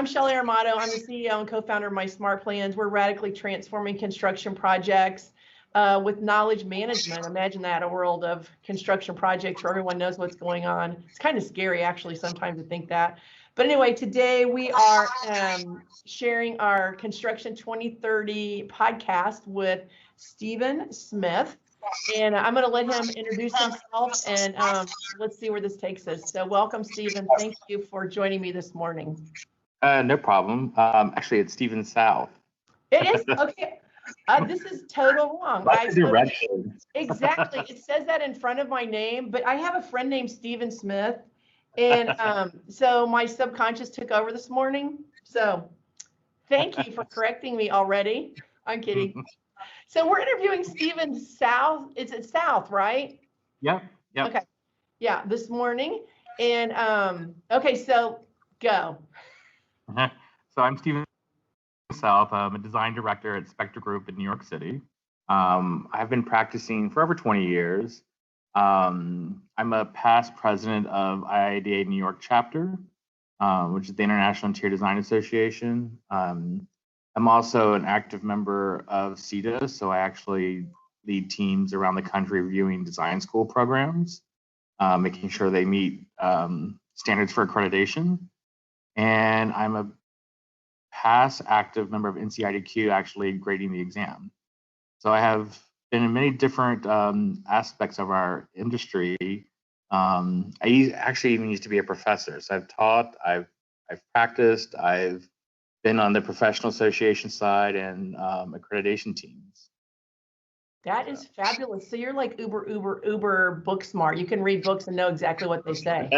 I'm Shelley Armato. I'm the CEO and co-founder of My Smart Plans. We're radically transforming construction projects with knowledge management. Imagine that, a world of construction projects where everyone knows what's going on. It's kind of scary, actually, sometimes to think that. But anyway, today we are sharing our Construction 2030 podcast with Stephen Smith. And I'm going to let him introduce himself, and let's see where this takes us. So welcome, Stephen. Thank you for joining me this morning. No problem. Actually, it's Stephen South. It is? Okay. This is total wrong. Exactly. It says that in front of my name, but I have a friend named Stephen Smith. And so my subconscious took over this morning. So thank you for correcting me already. I'm kidding. So we're interviewing Stephen South. It's South, right? Yeah. Okay. Yeah, this morning. And okay, so go. So I'm Stephen South. I'm a design director at Spector Group in New York City. I've been practicing for over 20 years. I'm a past president of IIDA New York Chapter, which is the International Interior Design Association. I'm also an active member of CETA, so I actually lead teams around the country reviewing design school programs, making sure they meet standards for accreditation. And I'm a past active member of NCIDQ, actually grading the exam. So I have been in many different aspects of our industry. I actually even used to be a professor. So I've taught, I've practiced, I've been on the professional association side and accreditation teams. That is fabulous. So you're like uber book smart. You can read books and know exactly what they say.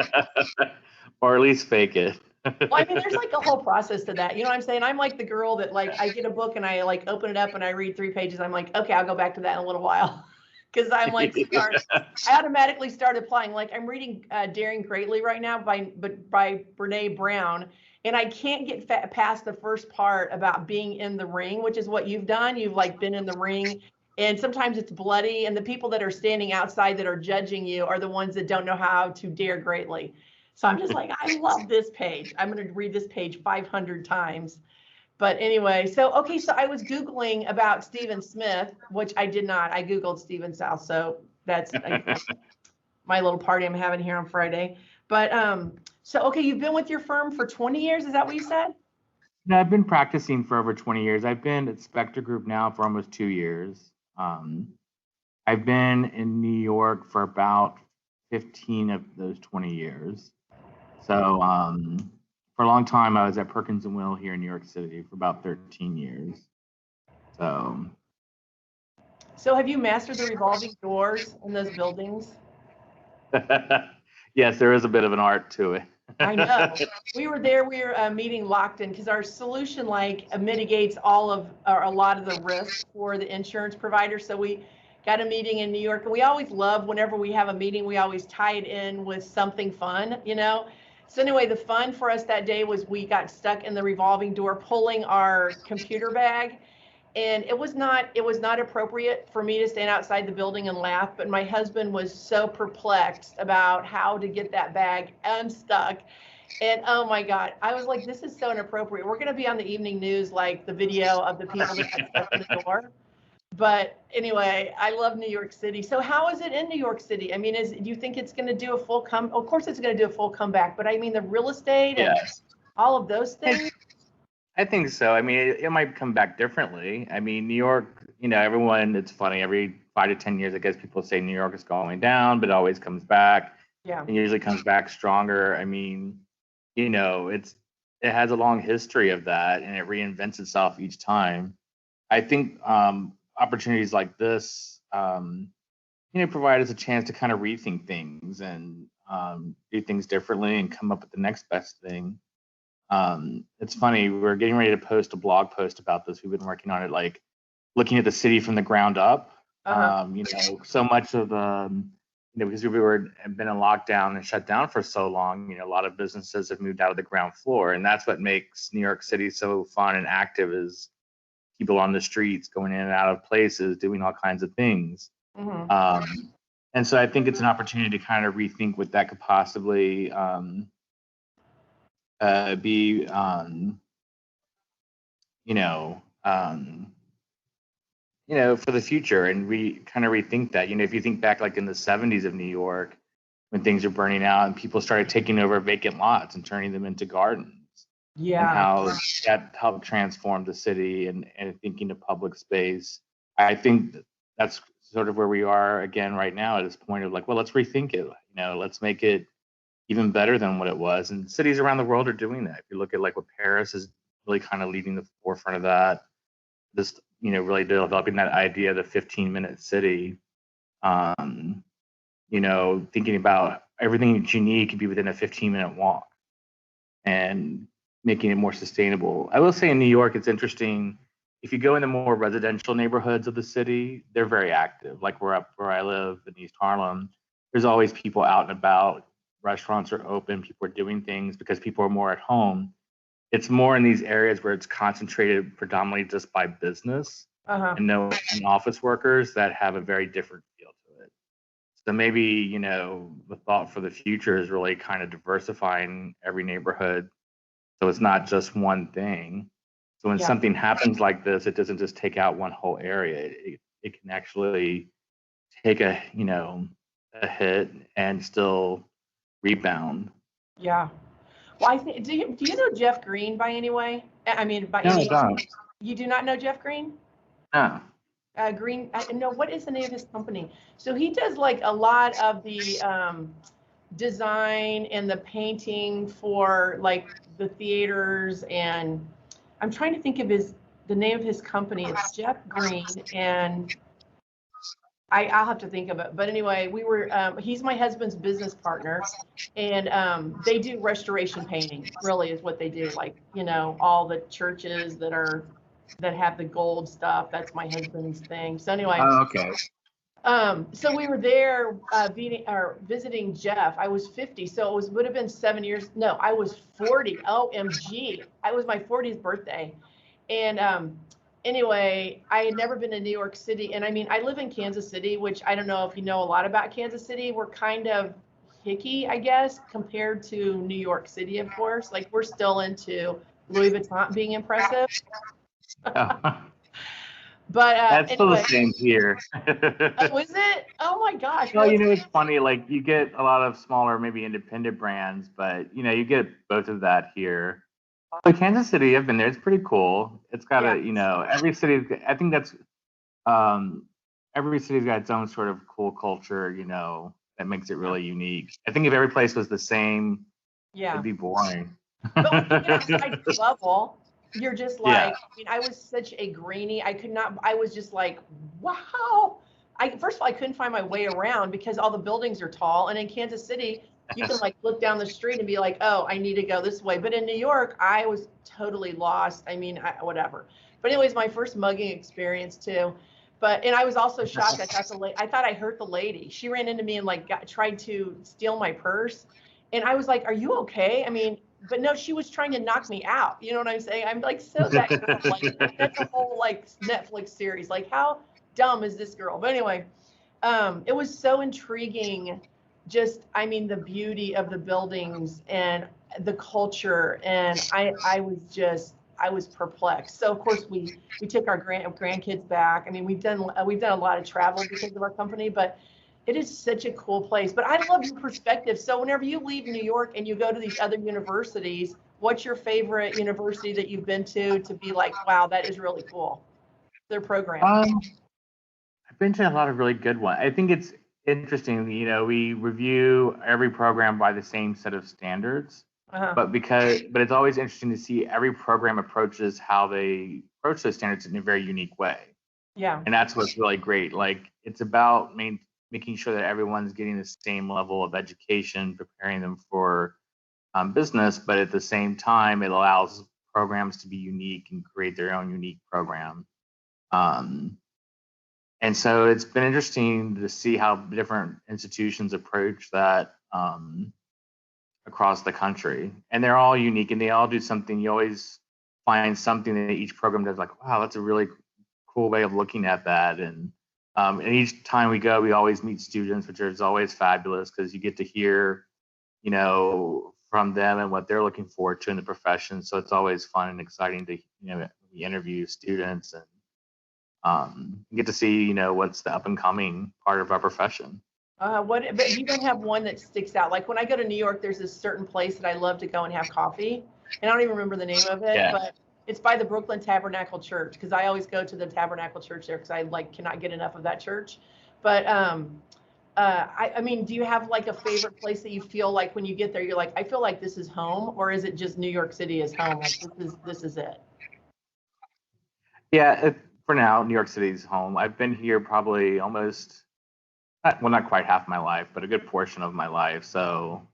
Or at least fake it. Well, I mean, there's like a whole process to that. You know what I'm saying? I'm like the girl that like, I get a book and I like open it up and I read 3 pages. I'm like, okay, I'll go back to that in a little while. Because I'm like, I automatically start applying. Like I'm reading Daring Greatly right now by Brene Brown. And I can't get past the first part about being in the ring, which is what you've done. You've like been in the ring. And sometimes it's bloody. And the people that are standing outside that are judging you are the ones that don't know how to dare greatly. So I'm just like, I love this page. I'm going to read this page 500 times. But anyway, so I was Googling about Stephen Smith, which I did not. I Googled Stephen South. So that's my little party I'm having here on Friday. But you've been with your firm for 20 years. Is that what you said? No, I've been practicing for over 20 years. I've been at Spector Group now for almost 2 years. I've been in New York for about 15 of those 20 years. So for a long time, I was at Perkins & Will here in New York City for about 13 years. So have you mastered the revolving doors in those buildings? Yes, there is a bit of an art to it. I know. We were there. We were meeting locked in because our solution mitigates a lot of the risk for the insurance provider. So we got a meeting in New York, and we always love whenever we have a meeting, we always tie it in with something fun, you know. So anyway, the fun for us that day was we got stuck in the revolving door pulling our computer bag. And it was not appropriate for me to stand outside the building and laugh, but my husband was so perplexed about how to get that bag unstuck. And oh my God, I was like, this is so inappropriate. We're going to be on the evening news, like the video of the people that got stuck in the door. But anyway, I love New York City. So how is it in New York City? I mean, do you think it's going to do a full Of course it's going to do a full comeback, but I mean, the real estate and all of those things. I think so. I mean, it might come back differently. I mean, New York, everyone, it's funny, every 5 to 10 years, I guess people say New York is going down, but it always comes back. Yeah. And usually comes back stronger. I mean, it has a long history of that, and it reinvents itself each time. I think opportunities like this, provide us a chance to kind of rethink things and do things differently and come up with the next best thing. It's funny, we're getting ready to post a blog post about this. We've been working on it, like looking at the city from the ground up. So much of because we have been in lockdown and shut down for so long, a lot of businesses have moved out of the ground floor, and that's what makes New York City so fun and active, is people on the streets going in and out of places, doing all kinds of things. And so I think it's an opportunity to kind of rethink what that could possibly be you know, for the future, and we kind of rethink that. If you think back like in the 70s of New York, when things are burning out and people started taking over vacant lots and turning them into gardens, and Yeah. how that helped transform the city and thinking of public space. I think that's sort of where we are again right now at this point of like, well, let's rethink it. Let's make it even better than what it was. And cities around the world are doing that. If you look at like what Paris is really kind of leading the forefront of that, just really developing that idea of the 15-minute city. Thinking about everything that you need could be within a 15-minute walk, and making it more sustainable. I will say in New York, it's interesting. If you go into more residential neighborhoods of the city, they're very active. Like where I live in East Harlem, there's always people out and about. Restaurants are open. People are doing things because people are more at home. It's more in these areas where it's concentrated predominantly just by business and office workers that have a very different feel to it. So maybe, the thought for the future is really kind of diversifying every neighborhood so it's not just one thing. So when something happens like this, it doesn't just take out one whole area. It can actually take a hit and still rebound. Yeah. Well, I think, do you know Jeff Green by any way? I mean, by No, any, I don't. you do not know Jeff Green? No. Green, no, what is the name of his company? So he does like a lot of the design and the painting for like the theaters, and I'm trying to think of the name of his company. It's Jeff Green, and I'll have to think of it. But anyway, he's my husband's business partner, and they do restoration painting, really is what they do. Like, all the churches that have the gold stuff, that's my husband's thing. So anyway. Oh, okay. So we were there visiting Jeff. I was 50, so would have been 7 years. No, I was 40. OMG. It was my 40th birthday. And anyway, I had never been to New York City. And I mean, I live in Kansas City, which I don't know if you know a lot about Kansas City. We're kind of hicky, I guess, compared to New York City, of course. Like, we're still into Louis Vuitton being impressive. But that's still anyway. the same here. Was it? Oh my gosh. Well, it's funny. Like, you get a lot of smaller, maybe independent brands, but you get both of that here. But Kansas City, I've been there. It's pretty cool. It's got every city. I think that's every city's got its own sort of cool culture. That makes it really unique. I think if every place was the same, it'd be boring. But when you get outside the bubble, you're just like, I mean, I was such a greenie. I was just like, wow. First of all, I couldn't find my way around because all the buildings are tall. And in Kansas City, you can like look down the street and be like, oh, I need to go this way. But in New York, I was totally lost. I mean, whatever. But anyways, my first mugging experience too. And I was also shocked. I thought I hurt the lady. She ran into me and like tried to steal my purse. And I was like, are you okay? I mean, but no, she was trying to knock me out. You know what I'm saying? I'm like, so that girl, like, that's a whole like Netflix series. Like, how dumb is this girl? But anyway, it was so intriguing. The beauty of the buildings and the culture. And I was perplexed. So of course we took our grandkids back. I mean, we've done a lot of travel because of our company, but it is such a cool place. But I love your perspective. So whenever you leave New York and you go to these other universities, what's your favorite university that you've been to be like, wow, that is really cool, their program? I've been to a lot of really good ones. I think it's interesting. We review every program by the same set of standards, but it's always interesting to see every program approaches how they approach those standards in a very unique way. Yeah. And that's what's really great. Like, it's about making sure that everyone's getting the same level of education, preparing them for business, but at the same time, it allows programs to be unique and create their own unique program. And so it's been interesting to see how different institutions approach that across the country. And they're all unique and they all do something. You always find something that each program does, like, wow, that's a really cool way of looking at that. And each time we go, we always meet students, which is always fabulous because you get to hear, from them and what they're looking forward to in the profession. So it's always fun and exciting to we interview students and get to see what's the up and coming part of our profession. But you don't have one that sticks out. Like when I go to New York, there's this certain place that I love to go and have coffee, and I don't even remember the name of it, but it's by the Brooklyn Tabernacle Church, because I always go to the Tabernacle Church there because I cannot get enough of that church. But I mean, do you have like a favorite place that you feel like when you get there, you're like, I feel like this is home, or is it just New York City is home? Like this is it? Yeah, for now, New York City's home. I've been here probably almost, well, not quite half my life, but a good portion of my life. So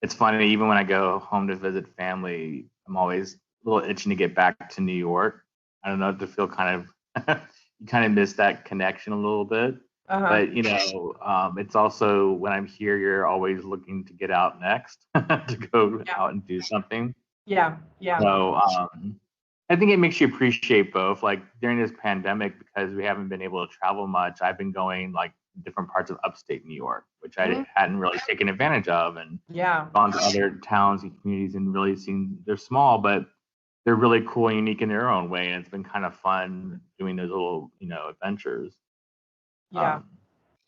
it's funny, even when I go home to visit family, I'm always a little itching to get back to New York. I don't know, to feel kind of, you kind of miss that connection a little bit. But it's also, when I'm here, you're always looking to get out next to go out and do something. Yeah. So I think it makes you appreciate both. Like during this pandemic, because we haven't been able to travel much, I've been going like different parts of upstate New York, which I hadn't really taken advantage of, and gone to other towns and communities and really seen, they're small, but they're really cool and unique in their own way. And it's been kind of fun doing those little, adventures. Yeah.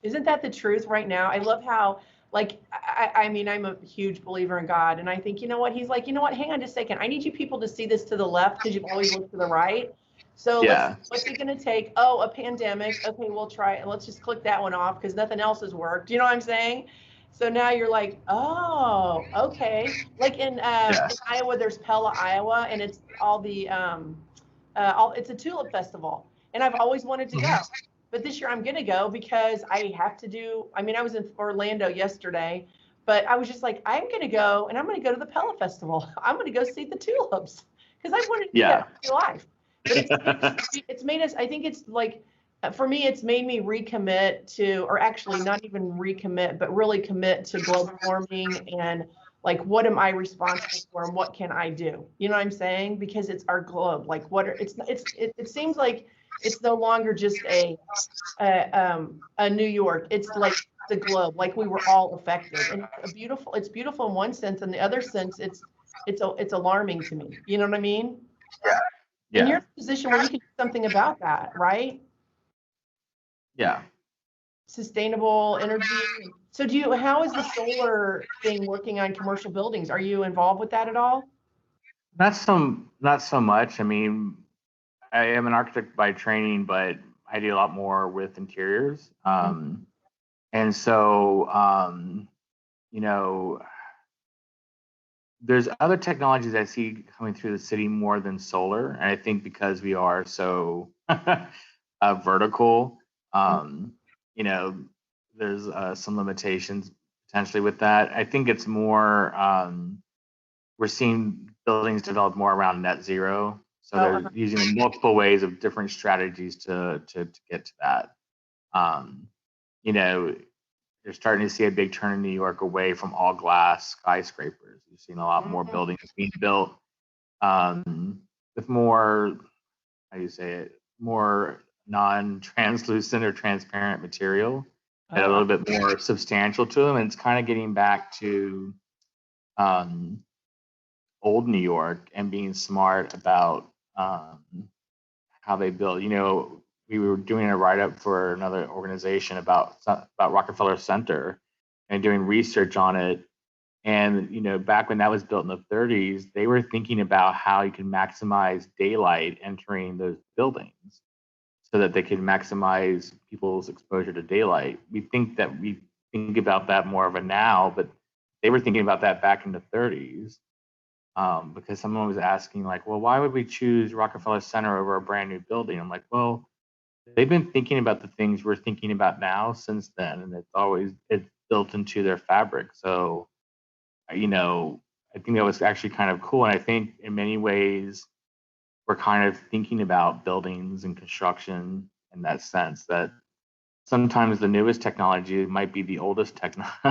Isn't that the truth right now? I love how, like, I mean, I'm a huge believer in God, and I think, you know what? He's like, you know what? Hang on just a second. I need you people to see this to the left because you've always looked to the right. So what's it going to take? Oh, a pandemic. Okay, we'll try it. And let's just click that one off because nothing else has worked. You know what I'm saying? So now you're like, oh, okay. Like in Iowa, there's Pella, Iowa, and it's all the, it's a tulip festival. And I've always wanted to go. But this year I'm going to go because I have to do, I mean, I was in Orlando yesterday, but I was just like, I'm going to go and I'm going to go to the Pella Festival. I'm going to go see the tulips because I've wanted to do that in my life. But it's made us, I think it's like, for me, it's made me recommit to, or actually not even recommit, but really commit to global warming and like, what am I responsible for and what can I do? You know what I'm saying? Because it's our globe. Like it seems like it's no longer just a New York. It's like the globe. Like we were all affected, and it's beautiful in one sense. In the other sense, it's alarming to me. You know what I mean? Yeah. And you're in a position where you can do something about that, right? Yeah. Sustainable energy. So how is the solar thing working on commercial buildings? Are you involved with that at all? Not so much. I mean, I am an architect by training, but I do a lot more with interiors. And so, there's other technologies I see coming through the city more than solar. And I think because we are so vertical, there's some limitations potentially with that. I think it's more, we're seeing buildings develop more around net zero. So they're using multiple ways of different strategies to get to that. You're starting to see a big turn in New York away from all glass skyscrapers. You've seen a lot more buildings being built with more, how do you say it, more non-translucent or transparent material and a little bit more substantial to them. And it's kind of getting back to old New York and being smart about how they build. We were doing a write-up for another organization about Rockefeller Center and doing research on it. And back when that was built in the 30s, they were thinking about how you can maximize daylight entering those buildings so that they could maximize people's exposure to daylight. We think about that more of a now, but they were thinking about that back in the 30s. Because someone was asking like, well, why would we choose Rockefeller Center over a brand new building? I'm like, well, they've been thinking about the things we're thinking about now since then, and it's built into their fabric. So, I think that was actually kind of cool. And I think in many ways, we're kind of thinking about buildings and construction in that sense, that sometimes the newest technology might be the oldest technology.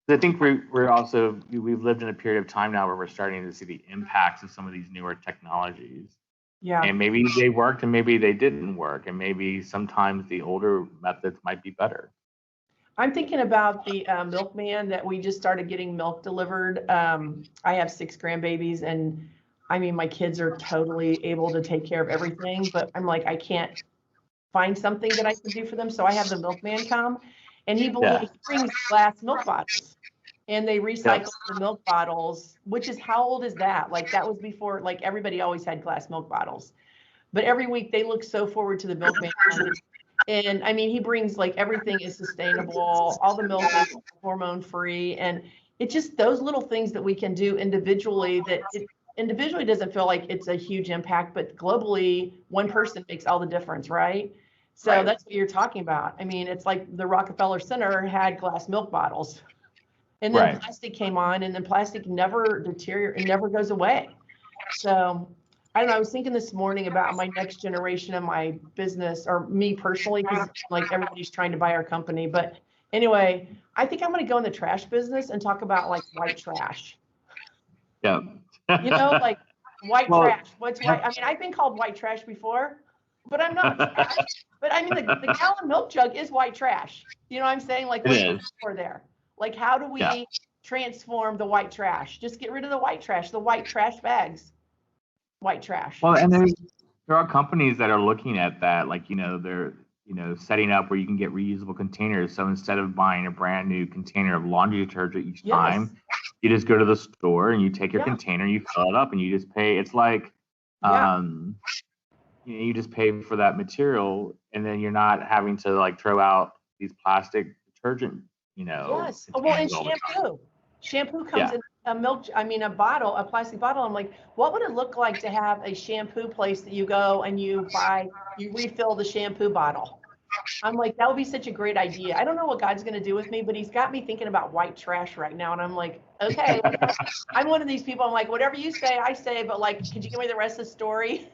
I think we've lived in a period of time now where we're starting to see the impacts of some of these newer technologies. Yeah. And maybe they worked and maybe they didn't work. And maybe sometimes the older methods might be better. I'm thinking about the milkman that we just started getting milk delivered. I have 6 grandbabies, and I mean, my kids are totally able to take care of everything, but I'm like, I can't find something that I can do for them. So I have the milkman come, and he Yeah. brings glass milk bottles, and they Yep. recycle the milk bottles, which is, how old is that? Like, that was before, like, everybody always had glass milk bottles. But every week they look so forward to the milkman coming. And I mean, he brings, like, everything is sustainable. All the milk is hormone free. And it's just those little things that we can do individually, that it individually doesn't feel like it's a huge impact, but globally, one person makes all the difference, right? So Right. that's what you're talking about. I mean, it's like the Rockefeller Center had glass milk bottles, and then Right. plastic came on, and then plastic never deteriorates, it never goes away. So I don't know. I was thinking this morning about my next generation of my business, or me personally, because like everybody's trying to buy our company. But anyway, I think I'm going to go in the trash business and talk about like white trash. Yeah. You know, like white Well, trash. What's white? I mean, I've been called white trash before, but I'm not trash. But I mean, the gallon milk jug is white trash. You know what I'm saying? Like, It what's is. for there? Like, how do Yeah. we transform the white trash? Just get rid of the white trash, the white trash bags. White trash. Well, and there are companies that are looking at that, like, they're, setting up where you can get reusable containers. So instead of buying a brand new container of laundry detergent each Yes. time, you just go to the store and you take your Yeah. container, you fill it up, and you just pay. It's like, Yeah. you just pay for that material, and then you're not having to like throw out these plastic detergent, Yes. Oh, well, and containers all the time. shampoo. Shampoo comes Yeah. in a bottle, a plastic bottle. I'm like, what would it look like to have a shampoo place that you go and you refill the shampoo bottle? I'm like, that would be such a great idea. I don't know what God's going to do with me, but he's got me thinking about white trash right now. And I'm like, okay, I'm one of these people. I'm like, whatever you say, I say, but like, could you give me the rest of the story?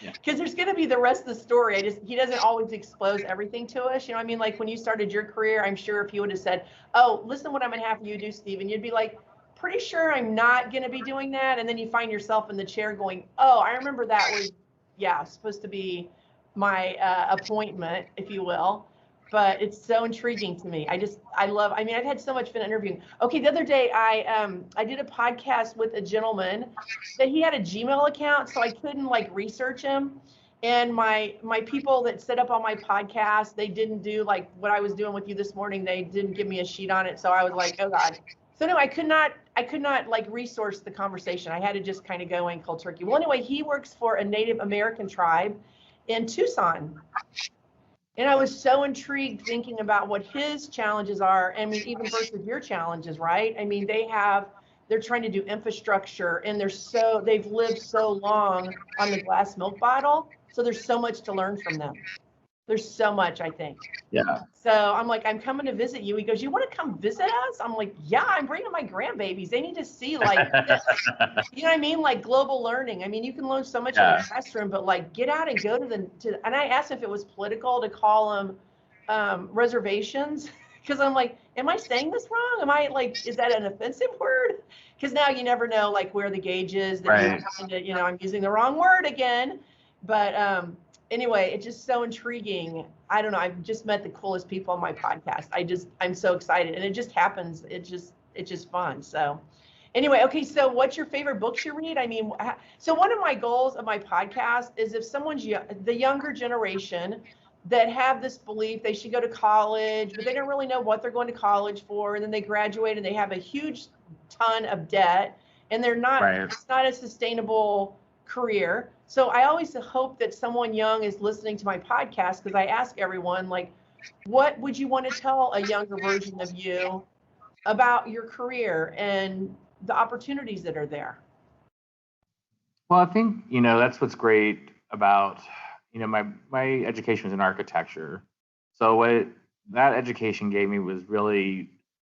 Yeah. Because there's going to be the rest of the story. He doesn't always expose everything to us. You know what I mean? Like when you started your career, I'm sure if you would have said, oh, listen, what I'm going to have you do, Stephen, you'd be like, pretty sure I'm not going to be doing that. And then you find yourself in the chair going, oh, I remember that was, yeah, supposed to be my appointment, if you will. But it's so intriguing to me. I mean, I've had so much fun interviewing. Okay, the other day I did a podcast with a gentleman that he had a Gmail account, so I couldn't like research him. And my people that set up on my podcast, they didn't do like what I was doing with you this morning. They didn't give me a sheet on it, so I was like, oh God. So no, I could not like resource the conversation. I had to just kind of go in cold turkey. Well, anyway, he works for a Native American tribe in Tucson. And I was so intrigued thinking about what his challenges are. I mean, even versus your challenges, right? I mean, they're trying to do infrastructure, and they've lived so long on the glass milk bottle. So there's so much to learn from them. There's so much, I think. Yeah. So I'm like, I'm coming to visit you. He goes, you want to come visit us? I'm like, yeah, I'm bringing my grandbabies. They need to see like this. You know what I mean? Like global learning. I mean, you can learn so much in a classroom, but like get out and go and I asked if it was political to call them reservations. Because I'm like, am I saying this wrong? Am I like, is that an offensive word? Because now you never know like where the gauge is that Right. I'm using the wrong word again. But anyway, it's just so intriguing. I don't know. I've just met the coolest people on my podcast. I'm so excited, and it just happens. It's just fun. So anyway, okay. So what's your favorite books you read? I mean, so one of my goals of my podcast is if someone's the younger generation that have this belief they should go to college, but they don't really know what they're going to college for. And then they graduate and they have a huge ton of debt, and it's not a sustainable career. So I always hope that someone young is listening to my podcast, because I ask everyone, like, what would you want to tell a younger version of you about your career and the opportunities that are there? Well, I think, that's what's great about, my education was in architecture. So what that education gave me was really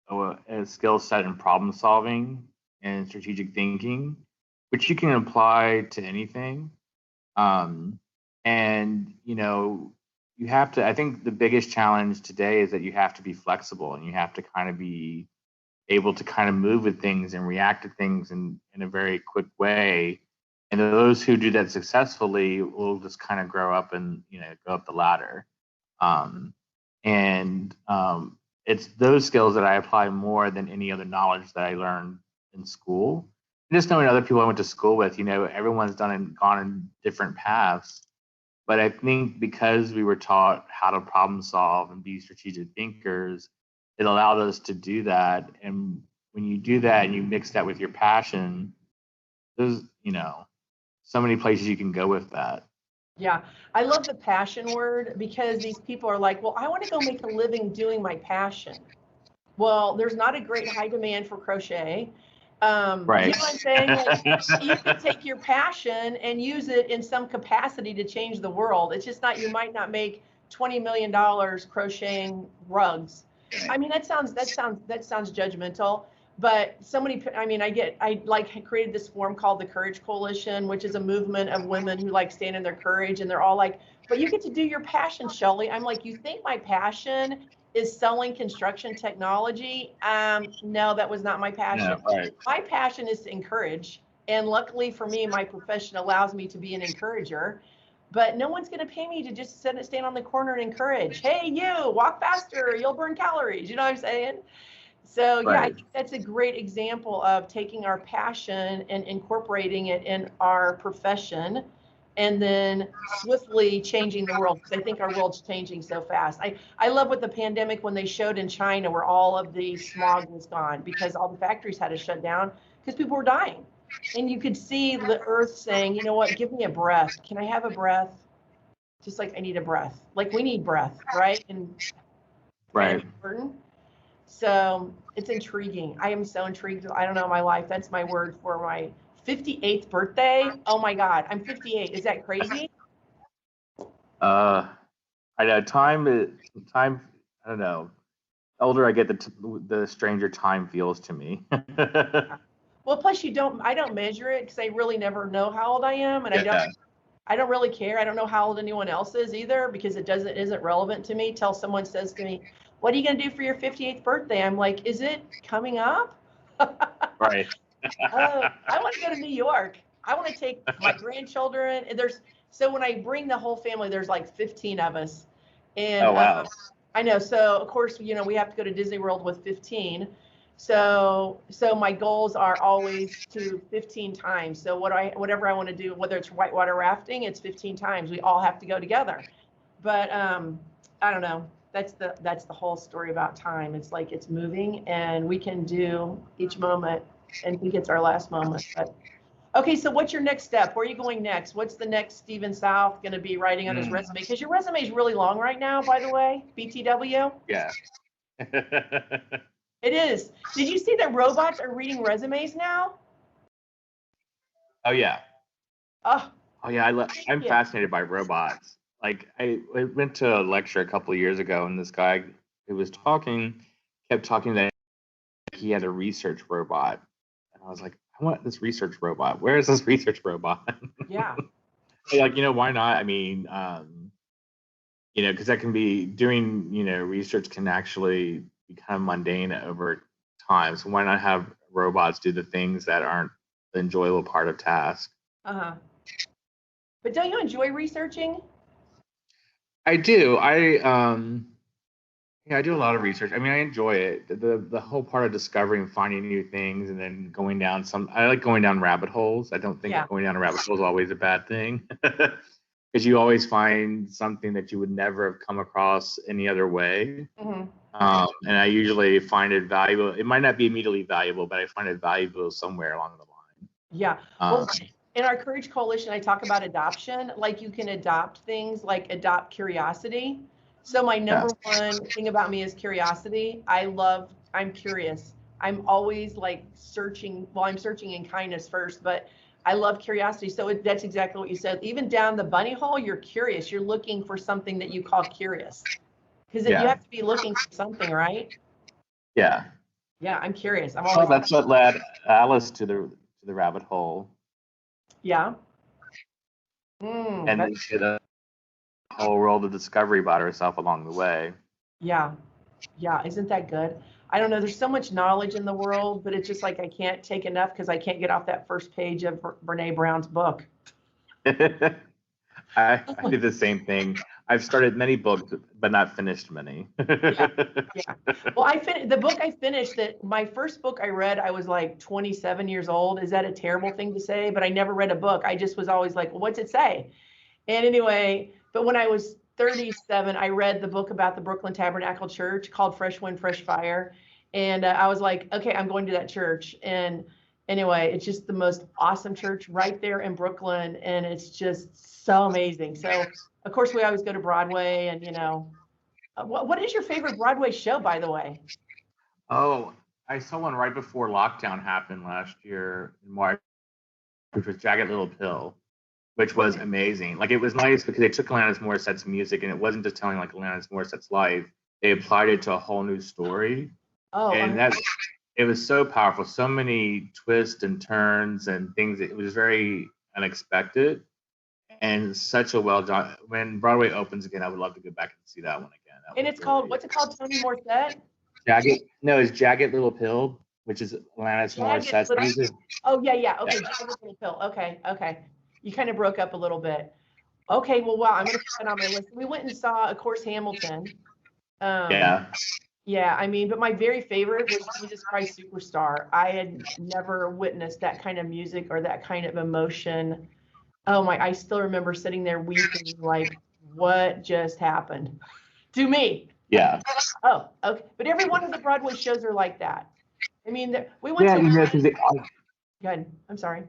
a skill set in problem solving and strategic thinking, which you can apply to anything. And you have to, I think the biggest challenge today is that you have to be flexible, and you have to kind of be able to kind of move with things and react to things in a very quick way. And those who do that successfully will just kind of grow up and, go up the ladder. And it's those skills that I apply more than any other knowledge that I learned in school. Just knowing other people I went to school with, you know, everyone's gone in different paths. But I think because we were taught how to problem solve and be strategic thinkers, it allowed us to do that. And when you do that and you mix that with your passion, there's, you know, so many places you can go with that. Yeah, I love the passion word because these people are like, well, I want to go make a living doing my passion. Well, there's not a great high demand for crochet. Right. You know what I'm saying? Like, you can take your passion and use it in some capacity to change the world. It's just not, you might not make $20 million crocheting rugs. I mean, that sounds judgmental. But so many, I mean, I like created this forum called the Courage Coalition, which is a movement of women who like stand in their courage, and they're all like, but you get to do your passion, Shelly. I'm like, you think my passion is selling construction technology? No, that was not my passion. Yeah, right. My passion is to encourage. And luckily for me, my profession allows me to be an encourager. But no one's going to pay me to just stand on the corner and encourage. Hey, you walk faster, you'll burn calories. You know what I'm saying? So yeah, I think that's a great example of taking our passion and incorporating it in our profession, and then swiftly changing the world, because I think our world's changing so fast. I love what the pandemic, when they showed in China where all of the smog was gone because all the factories had to shut down because people were dying. And you could see the earth saying, you know what, give me a breath. Can I have a breath? Just like I need a breath. Like we need breath, right? And right. So it's intriguing. I am so intrigued. I don't know, my life. That's my word for my 58th birthday. Oh my God, I'm 58. Is that crazy? I know time. I don't know. The older I get, the stranger time feels to me. Well, plus I don't measure it because I really never know how old I am, and I don't really care. I don't know how old anyone else is either because it isn't relevant to me till someone says to me, what are you going to do for your 58th birthday? I'm like, is it coming up? Right. I want to go to New York. I want to take my grandchildren. So when I bring the whole family, there's like 15 of us. And oh, wow. I know. So of course, you know, we have to go to Disney World with 15. So my goals are always to 15 times. So whatever I want to do, whether it's whitewater rafting, it's 15 times. We all have to go together. But I don't know. That's the whole story about time. It's like it's moving, and we can do each moment and think it's our last moment. But okay, so what's your next step? Where are you going next? What's the next Stephen South going to be writing on his resume? Because your resume is really long right now, by the way. BTW. Yeah. It is. Did you see that robots are reading resumes now? Oh yeah. Oh yeah. I'm fascinated by robots. Like I went to a lecture a couple of years ago, and this guy who was kept talking that he had a research robot, and I was like, I want this research robot. Where is this research robot? Yeah. Like, you know, why not? I mean, you know, because that can be doing, you know, research can actually be kind of mundane over time. So why not have robots do the things that aren't the enjoyable part of task? But don't you enjoy researching? I do. I do a lot of research. I mean, I enjoy it. The whole part of discovering, finding new things, and then going down I like going down rabbit holes. I don't think going down a rabbit hole is always a bad thing, because you always find something that you would never have come across any other way. Mm-hmm. And I usually find it valuable. It might not be immediately valuable, but I find it valuable somewhere along the line. Yeah. Well, in our Courage Coalition, I talk about adoption. Like you can adopt things, like adopt curiosity. So my number one thing about me is curiosity. I'm curious. I'm always like searching. Well, I'm searching in kindness first, but I love curiosity. So that's exactly what you said. Even down the bunny hole, you're curious. You're looking for something that you call curious. Because you have to be looking for something, right? Yeah. Yeah, I'm curious. That's what led Alice to the rabbit hole. Yeah. And then she had a whole world of discovery about herself along the way. Yeah. Yeah. Isn't that good? I don't know. There's so much knowledge in the world, but it's just like I can't take enough because I can't get off that first page of Brene Brown's book. I do the same thing. I've started many books, but not finished many. Yeah. Well, the book I finished, that my first book I read, I was like 27 years old. Is that a terrible thing to say? But I never read a book. I just was always like, well, what's it say? And anyway, but when I was 37, I read the book about the Brooklyn Tabernacle Church called Fresh Wind, Fresh Fire. And I was like, okay, I'm going to that church. And anyway, it's just the most awesome church right there in Brooklyn. And it's just so amazing. So, of course, we always go to Broadway. And, what is your favorite Broadway show, by the way? Oh, I saw one right before lockdown happened last year in March, which was Jagged Little Pill, which was amazing. Like, it was nice because they took Alanis Morissette's music and it wasn't just telling like Alanis Morissette's life. They applied it to a whole new story. Oh, and it was so powerful. So many twists and turns and things. It was very unexpected and such a well done. When Broadway opens again, I would love to go back and see that one again. And it's called, what's it called, Tony Morissette? It's Jagged Little Pill, which is Alanis Morissette's music. Oh, yeah. Okay, Jagged Little Pill. Okay. You kind of broke up a little bit. Okay, well, wow, I'm going to put that on my list. We went and saw, of course, Hamilton. Yeah, I mean, but my very favorite was Jesus Christ Superstar. I had never witnessed that kind of music or that kind of emotion. Oh my, I still remember sitting there weeping, like, what just happened to me? Yeah. Oh, okay. But every one of the Broadway shows are like that. I mean, we went to. Good. I'm sorry.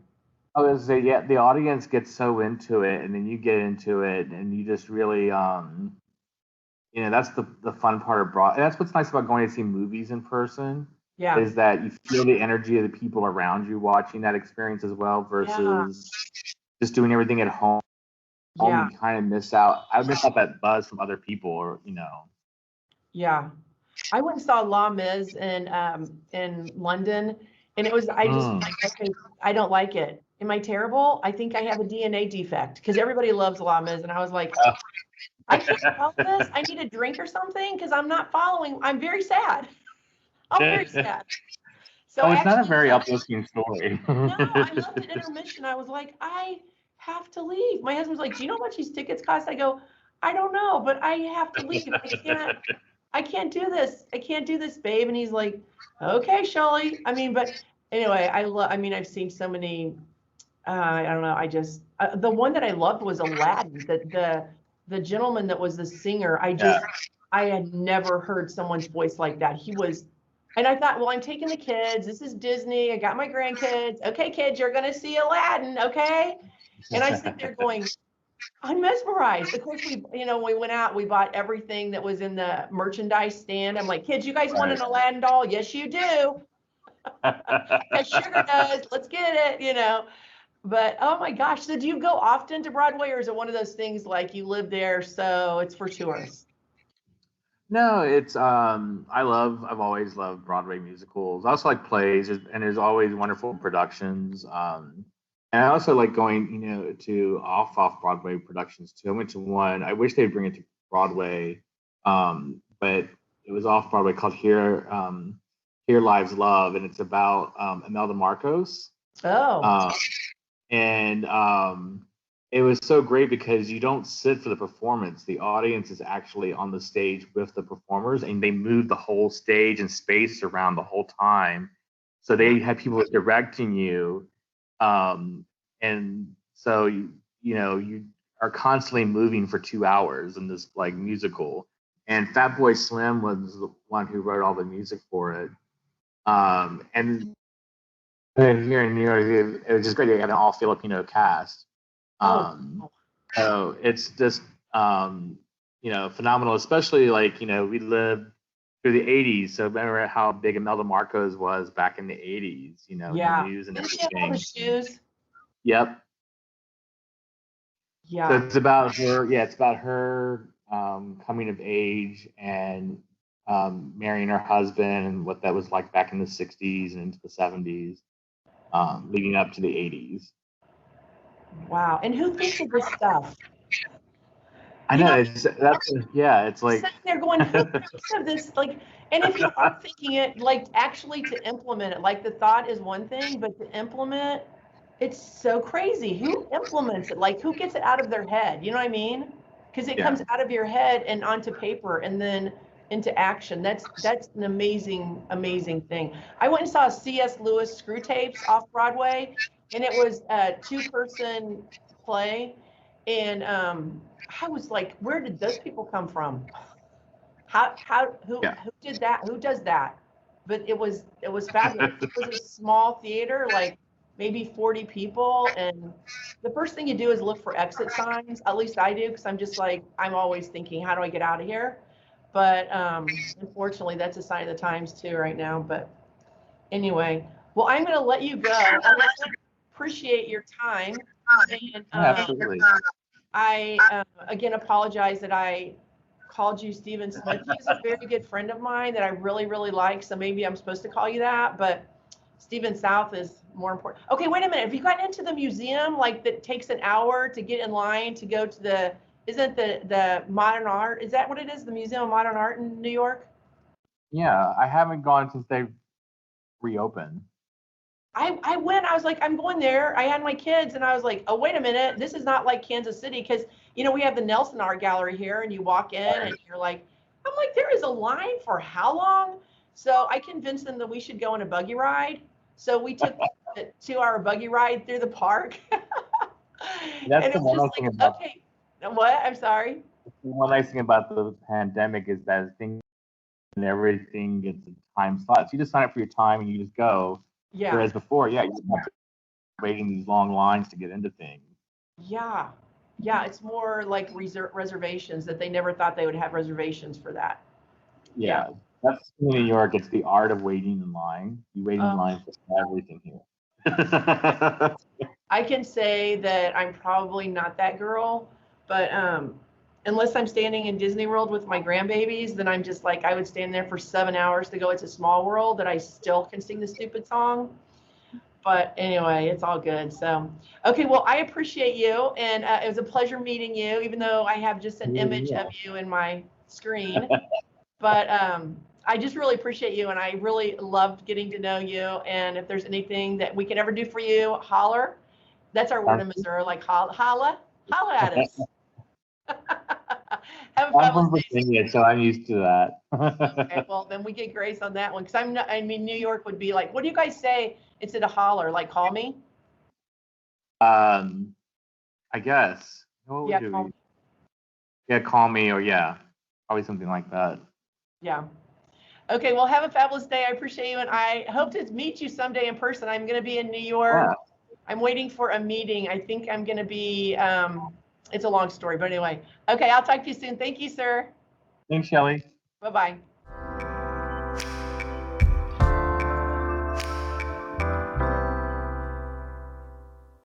I was say, yeah, the audience gets so into it, and then you get into it, and you just really, that's the fun part of Broadway. That's what's nice about going to see movies in person. Yeah. Is that you feel the energy of the people around you watching that experience as well versus just doing everything at home. Yeah. You kind of miss out. I miss out that buzz from other people, or Yeah. I went and saw Les Mis in London, and it was, I just like, okay, I don't like it. Am I terrible? I think I have a DNA defect because everybody loves Les Mis, and I was like, I can't follow this. I need a drink or something because I'm not following. I'm very sad. I'm very sad. So it's not a very uplifting story. No, I left at intermission. I was like, I have to leave. My husband's like, do you know how much these tickets cost? I go, I don't know, but I have to leave. I can't do this. I can't do this, babe. And he's like, okay, Shelley. I mean, but anyway, I've seen so many, I don't know. I just, the one that I loved was Aladdin, the gentleman that was the singer. I had never heard someone's voice like that. He was, and I thought, well, I'm taking the kids. This is Disney. I got my grandkids. Okay, kids, you're going to see Aladdin. Okay. And I sit there going, I'm mesmerized. Of course, we went out, we bought everything that was in the merchandise stand. I'm like, kids, you guys want an Aladdin doll? Yes, you do. Yes, sugar does. Let's get it, But oh my gosh, so do you go often to Broadway, or is it one of those things like you live there, so it's for tourists? No, it's I've always loved Broadway musicals. I also like plays, and there's always wonderful productions. And I also like going, to off Broadway productions too. I went to one. I wish they'd bring it to Broadway, but it was off Broadway called Here Lives Love, and it's about Imelda Marcos. Oh. And it was so great because you don't sit for the performance. The audience is actually on the stage with the performers, and they move the whole stage and space around the whole time. So they have people directing you. And so you are constantly moving for 2 hours in this like musical. And Fatboy Slim was the one who wrote all the music for it. And here in New York, it was just great. They had an all Filipino cast. So it's just phenomenal, especially like we lived through the 80s, so remember how big Imelda Marcos was back in the 80s, Yeah. news and Didn't she have all the shoes? Yep. Yeah. So it's about her. Yeah, it's about her coming of age and marrying her husband, and what that was like back in the 60s and into the 70s, leading up to the 80s. Wow. And who thinks of this stuff? I know. It's like sitting there going, who thinks of this? Like, and if you are thinking it, like actually to implement it, like the thought is one thing, but to implement, it's so crazy. Who implements it? Like, who gets it out of their head? You know what I mean? because it comes out of your head and onto paper and then into action. That's an amazing, amazing thing. I went and saw C.S. Lewis Screw Tapes off Broadway, and it was a 2-person play. And I was like, where did those people come from? Who did that? Who does that? But it was fabulous. It was a small theater, like maybe 40 people. And the first thing you do is look for exit signs. At least I do, because I'm just like, I'm always thinking, how do I get out of here? But unfortunately, that's a sign of the times too right now. But anyway, well, I'm going to let you go. I really appreciate your time. And Absolutely. I again apologize that I called you Stephen Smith. He's a very good friend of mine that I really, really like. So maybe I'm supposed to call you that, but Stephen South is more important. Okay, wait a minute. Have you gotten into the museum, like that takes an hour to get in line to go to the, isn't the modern art? Is that what it is? The Museum of Modern Art in New York? Yeah, I haven't gone since they've reopened. I went, I was like, I'm going there. I had my kids and I was like, oh, wait a minute. This is not like Kansas City. Cause you know, we have the Nelson Art Gallery here and you walk in and you're like, I'm like, there is a line for how long? So I convinced them that we should go on a buggy ride. So we took a 2-hour buggy ride through the park. That's and the it one was nice just thing like, about okay, what? I'm sorry. the one nice thing about the pandemic is that things and everything gets a time slot. So you just sign up for your time and you just go. Yeah. Whereas before, you have to waiting these long lines to get into things. Yeah. Yeah. It's more like reservations that they never thought they would have reservations for that. Yeah. That's in New York. It's the art of waiting in line. You wait in line for everything here. I can say that I'm probably not that girl, but unless I'm standing in Disney World with my grandbabies, then I'm just like, I would stand there for 7 hours to go It's a Small World, that I still can sing the stupid song. But anyway, it's all good. So, okay, well, I appreciate you. And it was a pleasure meeting you, even though I have just an image of you in my screen. But I just really appreciate you. And I really loved getting to know you. And if there's anything that we can ever do for you, holler. That's our word in Missouri, like holla at us. Have a I'm from fabulous day. Virginia, so I'm used to that. Okay, well, then we get grace on that one. Because I'm not, I mean, New York would be like, what do you guys say instead of holler? Like, call me? I guess. What Yeah, would call we? me. Yeah, call me, or yeah, probably something like that. Yeah. Okay, well, have a fabulous day. I appreciate you. And I hope to meet you someday in person. I'm going to be in New York. Yeah. I'm waiting for a meeting. I think I'm going to be, it's a long story, but anyway. Okay, I'll talk to you soon. Thank you, sir. Thanks, Shelley. Bye-bye.